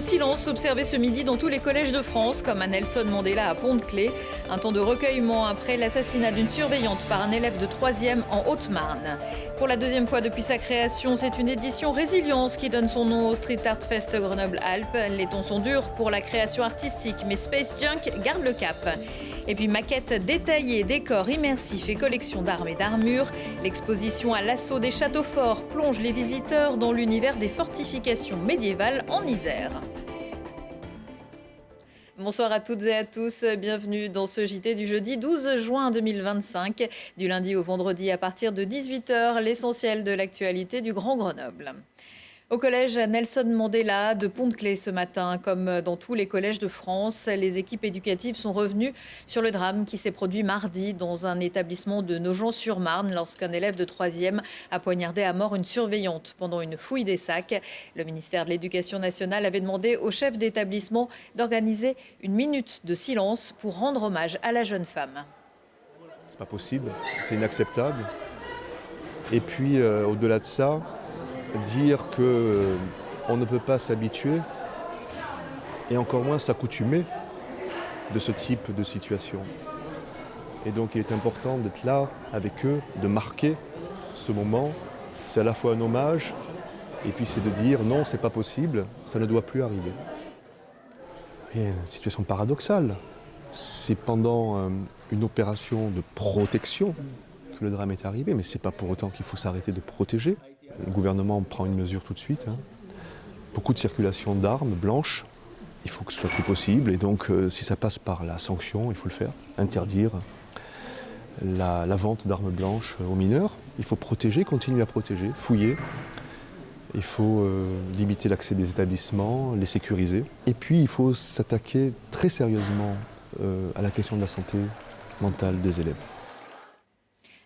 silence observé ce midi dans tous les collèges de France, comme à Nelson Mandela à Pont-de-Claix. Un temps de recueillement après l'assassinat d'une surveillante par un élève de 3e en Haute-Marne. Pour la deuxième fois depuis sa création, c'est une édition Résilience qui donne son nom au Street Art Fest Grenoble-Alpes. Les temps sont durs pour la création artistique, mais Space Junk garde le cap. Et puis maquettes détaillées, décors immersifs et collections d'armes et d'armures. L'exposition à l'assaut des châteaux forts plonge les visiteurs dans l'univers des fortifications médiévales en Isère. Bonsoir à toutes et à tous, bienvenue dans ce JT du jeudi 12 juin 2025. Du lundi au vendredi à partir de 18h, l'essentiel de l'actualité du Grand Grenoble. Au collège Nelson Mandela de Pont-de-Claix ce matin, comme dans tous les collèges de France, les équipes éducatives sont revenues sur le drame qui s'est produit mardi dans un établissement de Nogent-sur-Marne lorsqu'un élève de 3e a poignardé à mort une surveillante pendant une fouille des sacs. Le ministère de l'Éducation nationale avait demandé au chef d'établissement d'organiser une minute de silence pour rendre hommage à la jeune femme. C'est pas possible, c'est inacceptable. Et puis au-delà de ça, dire qu'on ne peut pas s'habituer et encore moins s'accoutumer de ce type de situation. Et donc il est important d'être là avec eux, de marquer ce moment. C'est à la fois un hommage et puis c'est de dire non, c'est pas possible, ça ne doit plus arriver. Et une situation paradoxale. C'est pendant une opération de protection que le drame est arrivé, mais c'est pas pour autant qu'il faut s'arrêter de protéger. Le gouvernement prend une mesure tout de suite. Beaucoup de circulation d'armes blanches, il faut que ce soit plus possible. Et donc, si ça passe par la sanction, il faut le faire. Interdire la vente d'armes blanches aux mineurs. Il faut protéger, continuer à protéger, fouiller. Il faut limiter l'accès des établissements, les sécuriser. Et puis, il faut s'attaquer très sérieusement à la question de la santé mentale des élèves.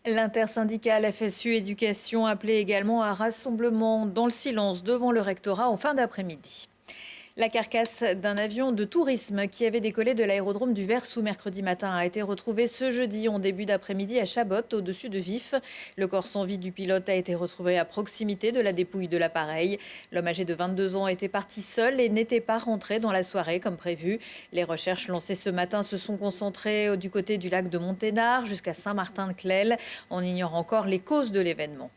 L'intersyndicale FSU Éducation appelait également à un rassemblement dans le silence devant le rectorat en fin d'après-midi. La carcasse d'un avion de tourisme qui avait décollé de l'aérodrome du Versou mercredi matin a été retrouvée ce jeudi en début d'après-midi à Chabot, au-dessus de Vif. Le corps sans vie du pilote a été retrouvé à proximité de la dépouille de l'appareil. L'homme âgé de 22 ans était parti seul et n'était pas rentré dans la soirée comme prévu. Les recherches lancées ce matin se sont concentrées du côté du lac de Monténard jusqu'à Saint-Martin-de-Claile. On ignore encore les causes de l'événement.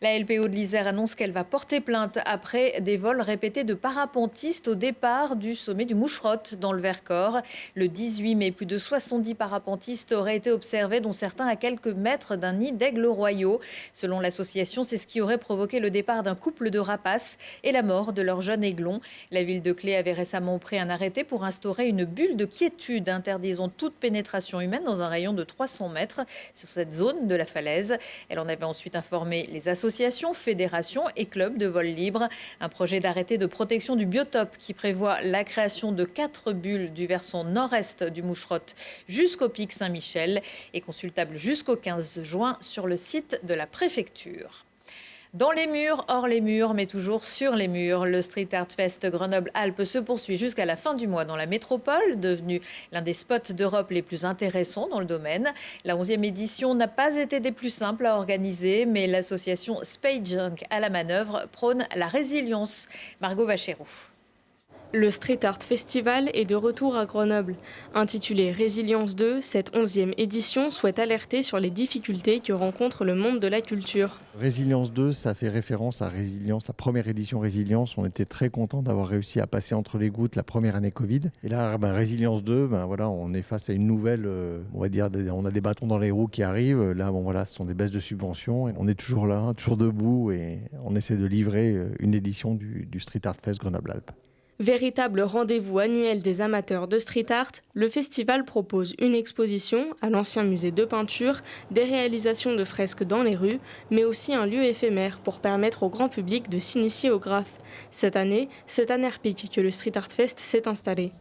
La LPO de l'Isère annonce qu'elle va porter plainte après des vols répétés de parapentistes au départ du sommet du Moucherotte dans le Vercors. Le 18 mai, plus de 70 parapentistes auraient été observés, dont certains à quelques mètres d'un nid d'aigles royaux. Selon l'association, c'est ce qui aurait provoqué le départ d'un couple de rapaces et la mort de leur jeune aiglon. La ville de Claix avait récemment pris un arrêté pour instaurer une bulle de quiétude interdisant toute pénétration humaine dans un rayon de 300 mètres sur cette zone de la falaise. Elle en avait ensuite informé les associations, fédérations et clubs de vol libre. Un projet d'arrêté de protection du biotope qui prévoit la création de 4 bulles du versant nord-est du Moucherotte jusqu'au pic Saint-Michel est consultable jusqu'au 15 juin sur le site de la préfecture. Dans les murs, hors les murs, mais toujours sur les murs, le Street Art Fest Grenoble-Alpes se poursuit jusqu'à la fin du mois dans la métropole, devenu l'un des spots d'Europe les plus intéressants dans le domaine. La 11e édition n'a pas été des plus simples à organiser, mais l'association Space Junk à la manœuvre prône la résilience. Margot Vacheroux. Le Street Art Festival est de retour à Grenoble. Intitulé Résilience 2, cette 11e édition souhaite alerter sur les difficultés que rencontre le monde de la culture. Résilience 2, ça fait référence à Résilience, la première édition Résilience. On était très contents d'avoir réussi à passer entre les gouttes la première année Covid. Et là, Résilience 2, voilà, on est face à une nouvelle, on va dire, on a des bâtons dans les roues qui arrivent. Là, voilà, ce sont des baisses de subventions. Et on est toujours là, toujours debout et on essaie de livrer une édition du Street Art Fest Grenoble-Alpes. Véritable rendez-vous annuel des amateurs de street art, le festival propose une exposition à l'ancien musée de peinture, des réalisations de fresques dans les rues, mais aussi un lieu éphémère pour permettre au grand public de s'initier au graphe. Cette année, c'est à Nerpic que le Street Art Fest s'est installé.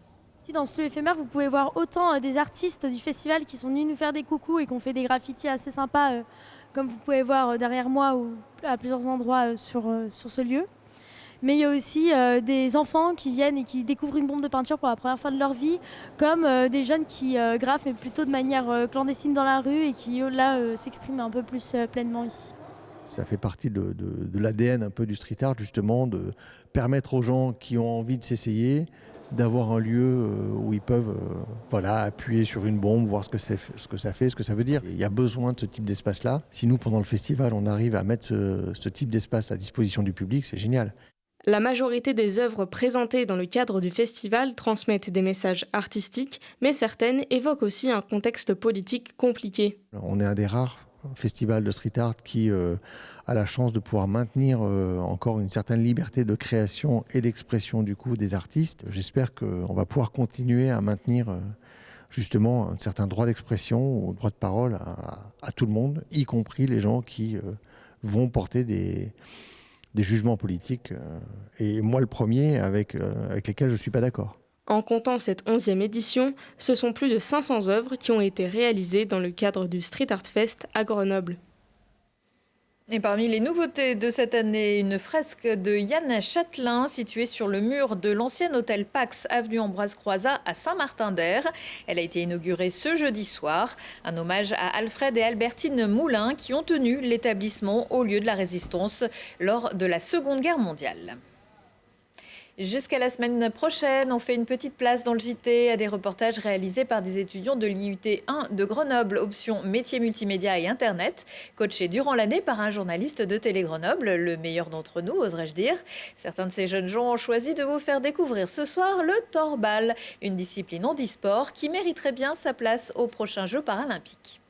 Dans ce lieu éphémère, vous pouvez voir autant des artistes du festival qui sont venus nous faire des coucous et qui ont fait des graffitis assez sympas, comme vous pouvez voir derrière moi ou à plusieurs endroits sur ce lieu. Mais il y a aussi des enfants qui viennent et qui découvrent une bombe de peinture pour la première fois de leur vie, comme des jeunes qui graffent, mais plutôt de manière clandestine dans la rue et qui, là, s'expriment un peu plus pleinement ici. Ça fait partie de l'ADN un peu du street art, justement, de permettre aux gens qui ont envie de s'essayer d'avoir un lieu où ils peuvent appuyer sur une bombe, voir ce que ça fait, ce que ça veut dire. Il y a besoin de ce type d'espace-là. Si nous, pendant le festival, on arrive à mettre ce type d'espace à disposition du public, c'est génial. La majorité des œuvres présentées dans le cadre du festival transmettent des messages artistiques, mais certaines évoquent aussi un contexte politique compliqué. On est un des rares festivals de street art qui a la chance de pouvoir maintenir encore une certaine liberté de création et d'expression du coup des artistes. J'espère qu'on va pouvoir continuer à maintenir justement un certain droit d'expression ou droit de parole à tout le monde, y compris les gens qui vont porter des jugements politiques, et moi le premier, avec lesquels je ne suis pas d'accord. En comptant cette 11e édition, ce sont plus de 500 œuvres qui ont été réalisées dans le cadre du Street Art Fest à Grenoble. Et parmi les nouveautés de cette année, une fresque de Yann Châtelain située sur le mur de l'ancien hôtel Pax, avenue Ambroise Croizat à Saint-Martin-d'Hères. Elle a été inaugurée ce jeudi soir. Un hommage à Alfred et Albertine Moulin qui ont tenu l'établissement au lieu de la Résistance lors de la Seconde Guerre mondiale. Jusqu'à la semaine prochaine, on fait une petite place dans le JT à des reportages réalisés par des étudiants de l'IUT 1 de Grenoble, option métiers multimédia et Internet, coachés durant l'année par un journaliste de Télé Grenoble, le meilleur d'entre nous, oserais-je dire. Certains de ces jeunes gens ont choisi de vous faire découvrir ce soir le torbal, une discipline handisport qui mériterait bien sa place aux prochains Jeux paralympiques.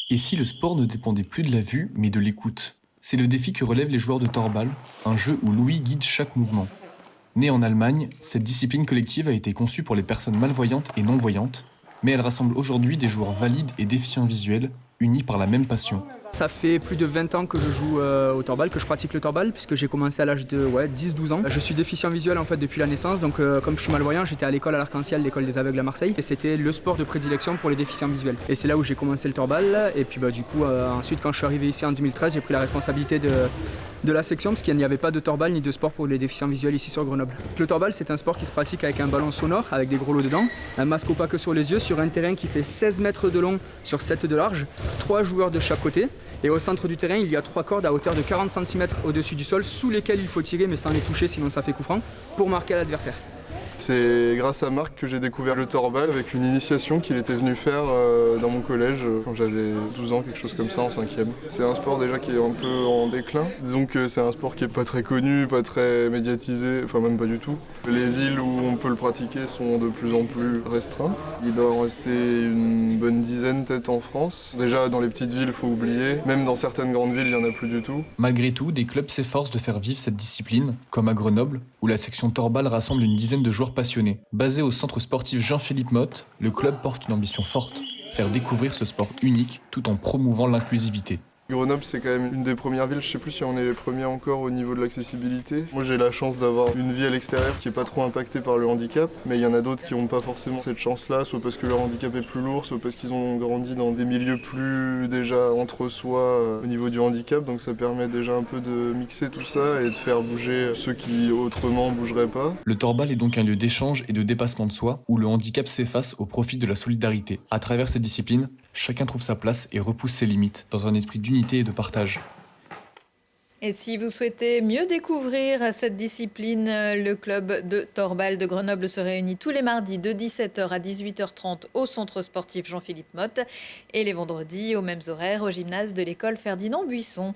Et si le sport ne dépendait plus de la vue, mais de l'écoute? C'est le défi que relèvent les joueurs de torbal, un jeu où l'ouïe guide chaque mouvement. Née en Allemagne, cette discipline collective a été conçue pour les personnes malvoyantes et non-voyantes, mais elle rassemble aujourd'hui des joueurs valides et déficients visuels, unis par la même passion. Ça fait plus de 20 ans que je joue au torbal, que je pratique le torbal, puisque j'ai commencé à l'âge de 10-12 ans. Je suis déficient visuel en fait depuis la naissance, donc comme je suis malvoyant, j'étais à l'école à l'Arc-en-Ciel, l'école des aveugles à Marseille, et c'était le sport de prédilection pour les déficients visuels. Et c'est là où j'ai commencé le torbal, et puis du coup ensuite quand je suis arrivé ici en 2013, j'ai pris la responsabilité de la section, parce qu'il n'y avait pas de torbal ni de sport pour les déficients visuels ici sur Grenoble. Le torbal, c'est un sport qui se pratique avec un ballon sonore, avec des gros lots dedans, un masque opaque sur les yeux, sur un terrain qui fait 16 mètres de long sur 7 de large, 3 joueurs de chaque côté. Et au centre du terrain, il y a 3 cordes à hauteur de 40 cm au-dessus du sol, sous lesquelles il faut tirer, mais sans les toucher, sinon ça fait coup franc, pour marquer l'adversaire. C'est grâce à Marc que j'ai découvert le torbal avec une initiation qu'il était venu faire dans mon collège quand j'avais 12 ans, quelque chose comme ça, en 5e. C'est un sport déjà qui est un peu en déclin. Disons que c'est un sport qui est pas très connu, pas très médiatisé, enfin même pas du tout. Les villes où on peut le pratiquer sont de plus en plus restreintes. Il doit en rester une bonne dizaine peut-être en France. Déjà dans les petites villes, il faut oublier. Même dans certaines grandes villes, il n'y en a plus du tout. Malgré tout, des clubs s'efforcent de faire vivre cette discipline, comme à Grenoble, où la section torbal rassemble une dizaine de joueurs passionnés. Basé au centre sportif Jean-Philippe Motte, le club porte une ambition forte, faire découvrir ce sport unique tout en promouvant l'inclusivité. Grenoble, c'est quand même une des premières villes, je sais plus si on est les premiers encore au niveau de l'accessibilité. Moi j'ai la chance d'avoir une vie à l'extérieur qui est pas trop impactée par le handicap, mais il y en a d'autres qui n'ont pas forcément cette chance-là, soit parce que leur handicap est plus lourd, soit parce qu'ils ont grandi dans des milieux plus déjà entre soi au niveau du handicap, donc ça permet déjà un peu de mixer tout ça et de faire bouger ceux qui autrement bougeraient pas. Le torbal est donc un lieu d'échange et de dépassement de soi, où le handicap s'efface au profit de la solidarité. À travers cette discipline, chacun trouve sa place et repousse ses limites, dans un esprit d'unité et de partage. Et si vous souhaitez mieux découvrir cette discipline, le club de torbal de Grenoble se réunit tous les mardis de 17h à 18h30 au centre sportif Jean-Philippe Motte et les vendredis aux mêmes horaires au gymnase de l'école Ferdinand Buisson.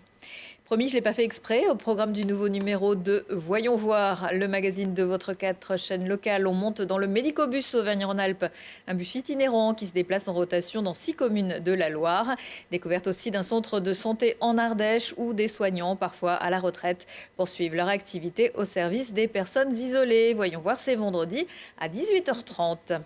Promis, je ne l'ai pas fait exprès. Au programme du nouveau numéro de Voyons voir, le magazine de votre 4 chaînes locales, on monte dans le Médicobus Auvergne-Rhône-Alpes, un bus itinérant qui se déplace en rotation dans 6 communes de la Loire. Découverte aussi d'un centre de santé en Ardèche où des soignants, parfois à la retraite, poursuivent leur activité au service des personnes isolées. Voyons voir, c'est vendredi à 18h30.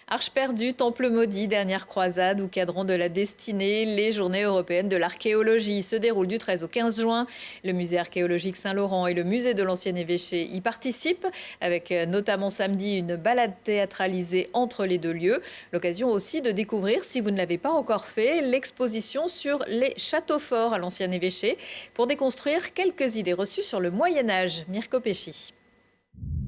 Arche perdue, temple maudit, dernière croisade ou cadran de la destinée, les journées européennes de l'archéologie se déroulent du 13 au 15 juin. Le musée archéologique Saint-Laurent et le musée de l'ancien évêché y participent, avec notamment samedi une balade théâtralisée entre les deux lieux. L'occasion aussi de découvrir, si vous ne l'avez pas encore fait, l'exposition sur les châteaux forts à l'ancien évêché pour déconstruire quelques idées reçues sur le Moyen-Âge. Mirko Pesci.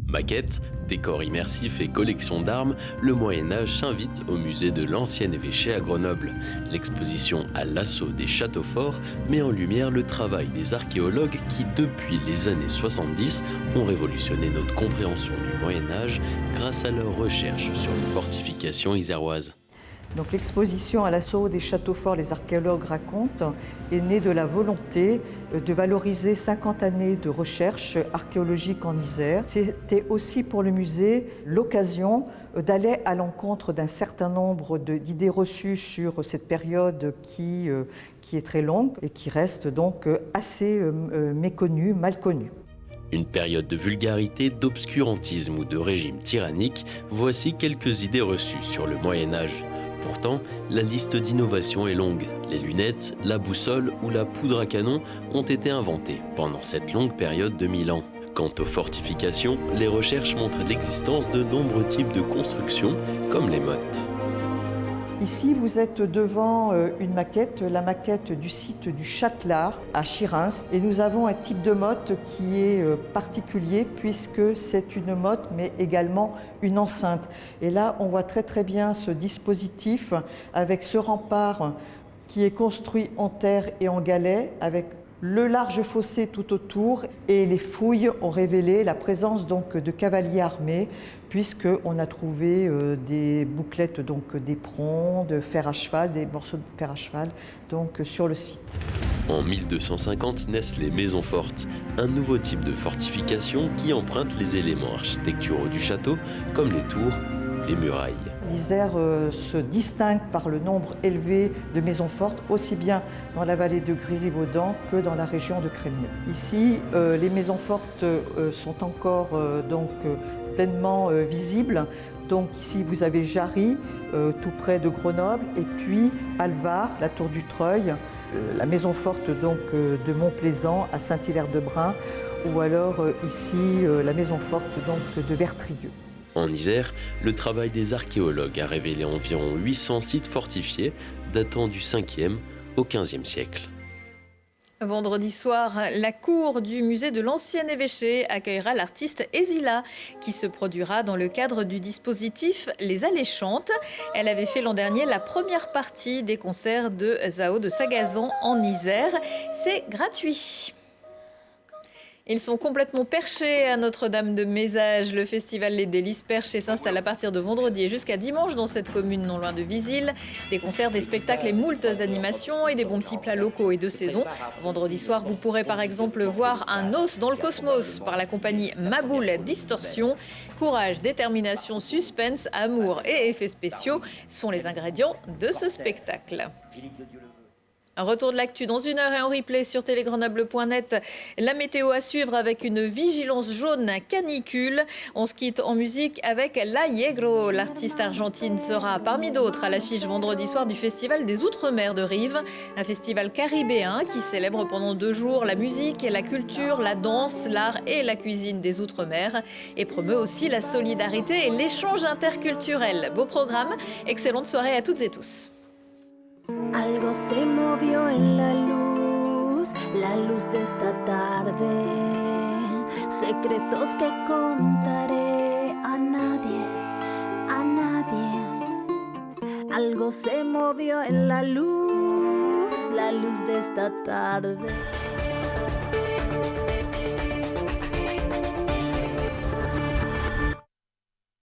Maquettes, décors immersifs et collections d'armes, le Moyen-Âge s'invite au musée de l'Ancien Évêché à Grenoble. L'exposition à l'assaut des châteaux forts met en lumière le travail des archéologues qui, depuis les années 70, ont révolutionné notre compréhension du Moyen-Âge grâce à leurs recherches sur les fortifications iséroises. Donc l'exposition à l'assaut des châteaux forts, les archéologues racontent, est née de la volonté de valoriser 50 années de recherche archéologique en Isère. C'était aussi pour le musée l'occasion d'aller à l'encontre d'un certain nombre d'idées reçues sur cette période qui est très longue et qui reste donc assez méconnue, mal connue. Une période de vulgarité, d'obscurantisme ou de régime tyrannique, voici quelques idées reçues sur le Moyen-Âge. Pourtant, la liste d'innovations est longue. Les lunettes, la boussole ou la poudre à canon ont été inventées pendant cette longue période de 1000 ans. Quant aux fortifications, les recherches montrent l'existence de nombreux types de constructions, comme les mottes. Ici, vous êtes devant une maquette, la maquette du site du Châtelard à Chirins. Et nous avons un type de motte qui est particulier puisque c'est une motte mais également une enceinte. Et là, on voit très bien ce dispositif avec ce rempart qui est construit en terre et en galets avec le large fossé tout autour, et les fouilles ont révélé la présence donc de cavaliers armés, puisqu'on a trouvé des bouclettes d'éperons, de fer à cheval, des morceaux de fer à cheval donc, sur le site. En 1250 naissent les maisons fortes, un nouveau type de fortification qui emprunte les éléments architecturaux du château, comme les tours, les murailles. L'Isère se distingue par le nombre élevé de maisons fortes, aussi bien dans la vallée de Grésivaudan que dans la région de Crémieux. Ici, les maisons fortes sont encore pleinement visibles. Donc ici, vous avez Jarry, tout près de Grenoble, et puis Alvar, la tour du Treuil, la maison forte de Montplaisant à Saint-Hilaire-de-Brun, ou alors ici, la maison forte de Vertrieux. En Isère, le travail des archéologues a révélé environ 800 sites fortifiés datant du 5e au 15e siècle. Vendredi soir, la cour du musée de l'Ancien Évêché accueillera l'artiste Ezila, qui se produira dans le cadre du dispositif Les Alléchantes. Elle avait fait l'an dernier la première partie des concerts de Zao de Sagazan en Isère. C'est gratuit. Ils sont complètement perchés à Notre-Dame-de-Mézage. Le festival Les Délices Perchées s'installe à partir de vendredi et jusqu'à dimanche dans cette commune non loin de Visil. Des concerts, des spectacles et moultes animations et des bons petits plats locaux et de saison. Vendredi soir, vous pourrez par exemple voir un os dans le cosmos par la compagnie Maboule Distorsion. Courage, détermination, suspense, amour et effets spéciaux sont les ingrédients de ce spectacle. Un retour de l'actu dans 1 heure et en replay sur télégrenoble.net. La météo à suivre avec une vigilance jaune canicule. On se quitte en musique avec La Yegro. L'artiste argentine sera parmi d'autres à l'affiche vendredi soir du Festival des Outre-mer de Rives. Un festival caribéen qui célèbre pendant 2 jours la musique, la culture, la danse, l'art et la cuisine des Outre-mer. Et promeut aussi la solidarité et l'échange interculturel. Beau programme, excellente soirée à toutes et tous. Algo se movió en la luz de esta tarde, secretos que contaré a nadie. Algo se movió en la luz de esta tarde.